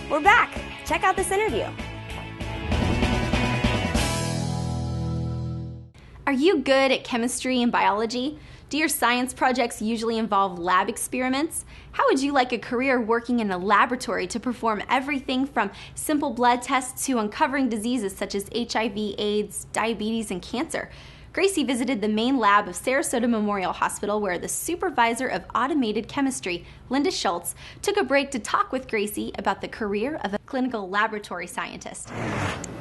We're back. Check out this interview. Are you good at chemistry and biology? Do your science projects usually involve lab experiments? How would you like a career working in a laboratory to perform everything from simple blood tests to uncovering diseases such as HIV, AIDS, diabetes, and cancer? Gracie visited the main lab of Sarasota Memorial Hospital, where the supervisor of automated chemistry, Linda Schulz, took a break to talk with Gracie about the career of a clinical laboratory scientist.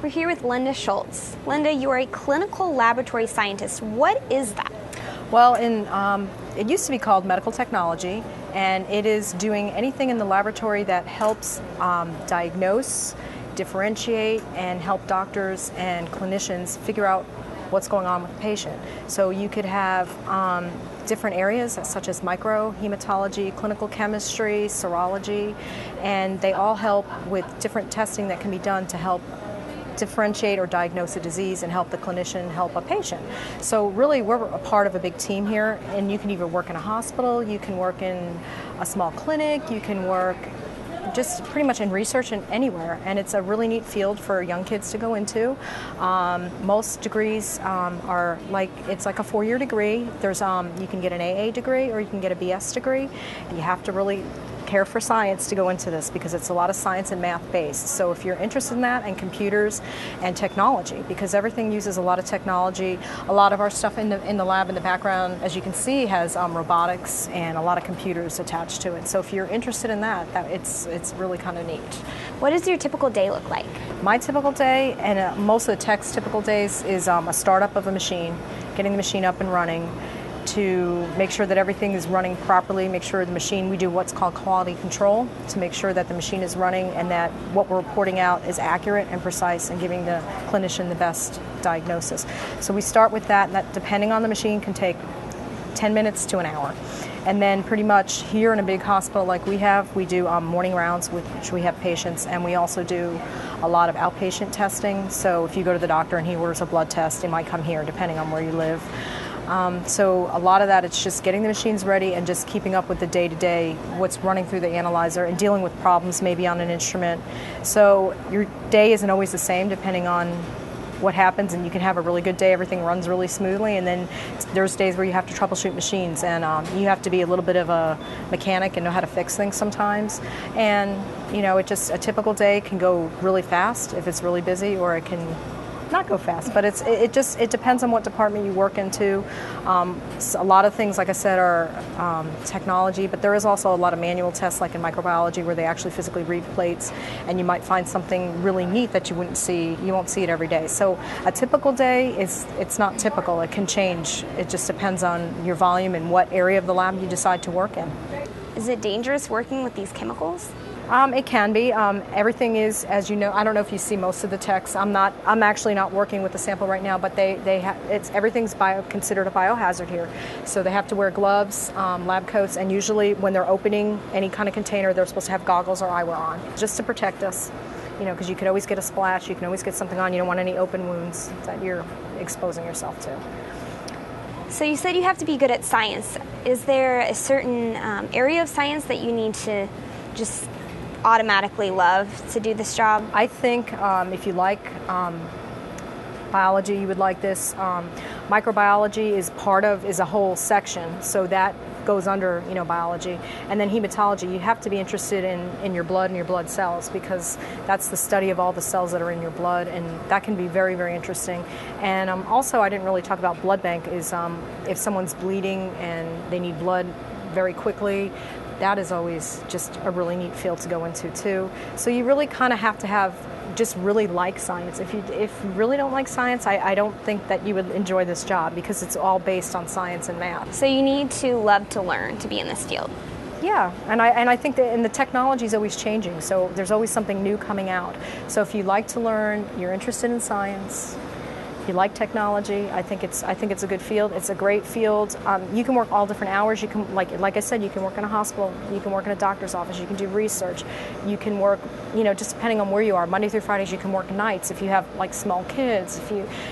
We're here with Linda Schulz. Linda, you are a clinical laboratory scientist. What is that? Well, it used to be called medical technology, and it is doing anything in the laboratory that helps diagnose, differentiate, and help doctors and clinicians figure out what's going on with the patient. So you could have different areas such as micro, hematology, clinical chemistry, serology, and they all help with different testing that can be done to help differentiate or diagnose a disease and help the clinician help a patient. So really we're a part of a big team here, and you can either work in a hospital, you can work in a small clinic, you can work just pretty much in research and anywhere, and it's a really neat field for young kids to go into. Most degrees are it's like a 4-year degree. There's you can get an AA degree or you can get a BS degree. You have to really care for science to go into this because it's a lot of science and math based. So if you're interested in that, and computers and technology, because everything uses a lot of technology. A lot of our stuff in the lab in the background, as you can see, has robotics and a lot of computers attached to it. So if you're interested in that, it's really kind of neat. What does your typical day look like? My typical day, and most of the tech's typical days, is a startup of a machine, getting the machine up and running, to make sure that everything is running properly, make sure the machine, we do what's called quality control to make sure that the machine is running and that what we're reporting out is accurate and precise and giving the clinician the best diagnosis. So we start with that, and that, depending on the machine, can take 10 minutes to an hour. And then pretty much here in a big hospital like we have, we do morning rounds, which we have patients, and we also do a lot of outpatient testing. So if you go to the doctor and he orders a blood test, they might come here depending on where you live. So a lot of that, it's just getting the machines ready and just keeping up with the day-to-day, what's running through the analyzer, and dealing with problems maybe on an instrument. So your day isn't always the same depending on what happens, and you can have a really good day, everything runs really smoothly, and then there's days where you have to troubleshoot machines, and you have to be a little bit of a mechanic and know how to fix things sometimes. And it just, a typical day can go really fast if it's really busy, or it can not go fast, but it depends on what department you work into. So a lot of things, like I said, are technology, but there is also a lot of manual tests, like in microbiology, where they actually physically read plates, and you might find something really neat that you won't see it every day. So a typical day it's not typical. It can change. It just depends on your volume and what area of the lab you decide to work in. Is it dangerous working with these chemicals? It can be. Everything is, as you know, I don't know if you see most of the techs. I'm actually not working with the sample right now, but everything's considered a biohazard here. So they have to wear gloves, lab coats, and usually when they're opening any kind of container, they're supposed to have goggles or eyewear on, just to protect us. Because you could always get a splash, you can always get something on. You don't want any open wounds that you're exposing yourself to. So you said you have to be good at science. Is there a certain area of science that you need to just automatically love to do this job? I think if you like biology, you would like this. Microbiology is a whole section, so that goes under biology. And then hematology, you have to be interested in your blood and your blood cells, because that's the study of all the cells that are in your blood, and that can be very, very interesting. And also, I didn't really talk about blood bank, is if someone's bleeding and they need blood very quickly, that is always just a really neat field to go into too. So you really kind of have to just really like science. If you really don't like science, I don't think that you would enjoy this job, because it's all based on science and math. So you need to love to learn to be in this field. Yeah, and I think that, and the technology is always changing, so there's always something new coming out. So if you like to learn, you're interested in science, you like technology, I think it's a good field. It's a great field. You can work all different hours. You can, like I said, you can work in a hospital, you can work in a doctor's office, you can do research, you can work, just depending on where you are. Monday through Fridays, you can work nights if you have small kids.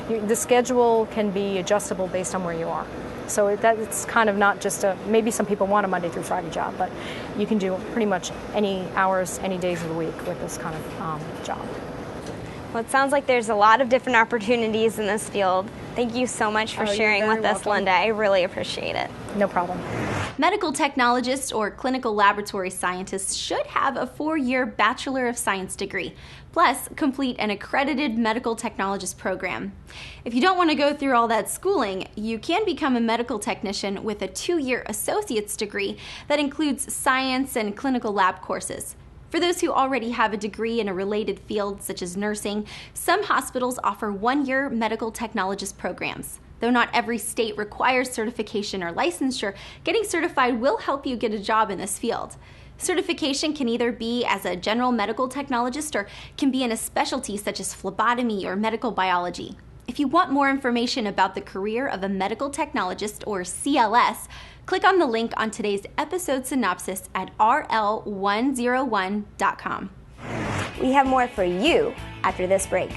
The schedule can be adjustable based on where you are. So it's kind of not just maybe some people want a Monday through Friday job, but you can do pretty much any hours, any days of the week with this kind of job. Well, it sounds like there's a lot of different opportunities in this field. Thank you so much for sharing with us, Linda. I really appreciate it. No problem. Medical technologists or clinical laboratory scientists should have a 4-year Bachelor of Science degree, plus complete an accredited medical technologist program. If you don't want to go through all that schooling, you can become a medical technician with a 2-year associate's degree that includes science and clinical lab courses. For those who already have a degree in a related field, such as nursing, some hospitals offer 1-year medical technologist programs. Though not every state requires certification or licensure, getting certified will help you get a job in this field. Certification can either be as a general medical technologist or can be in a specialty such as phlebotomy or medical biology. If you want more information about the career of a medical technologist or CLS, click on the link on today's episode synopsis at rl101.com. We have more for you after this break.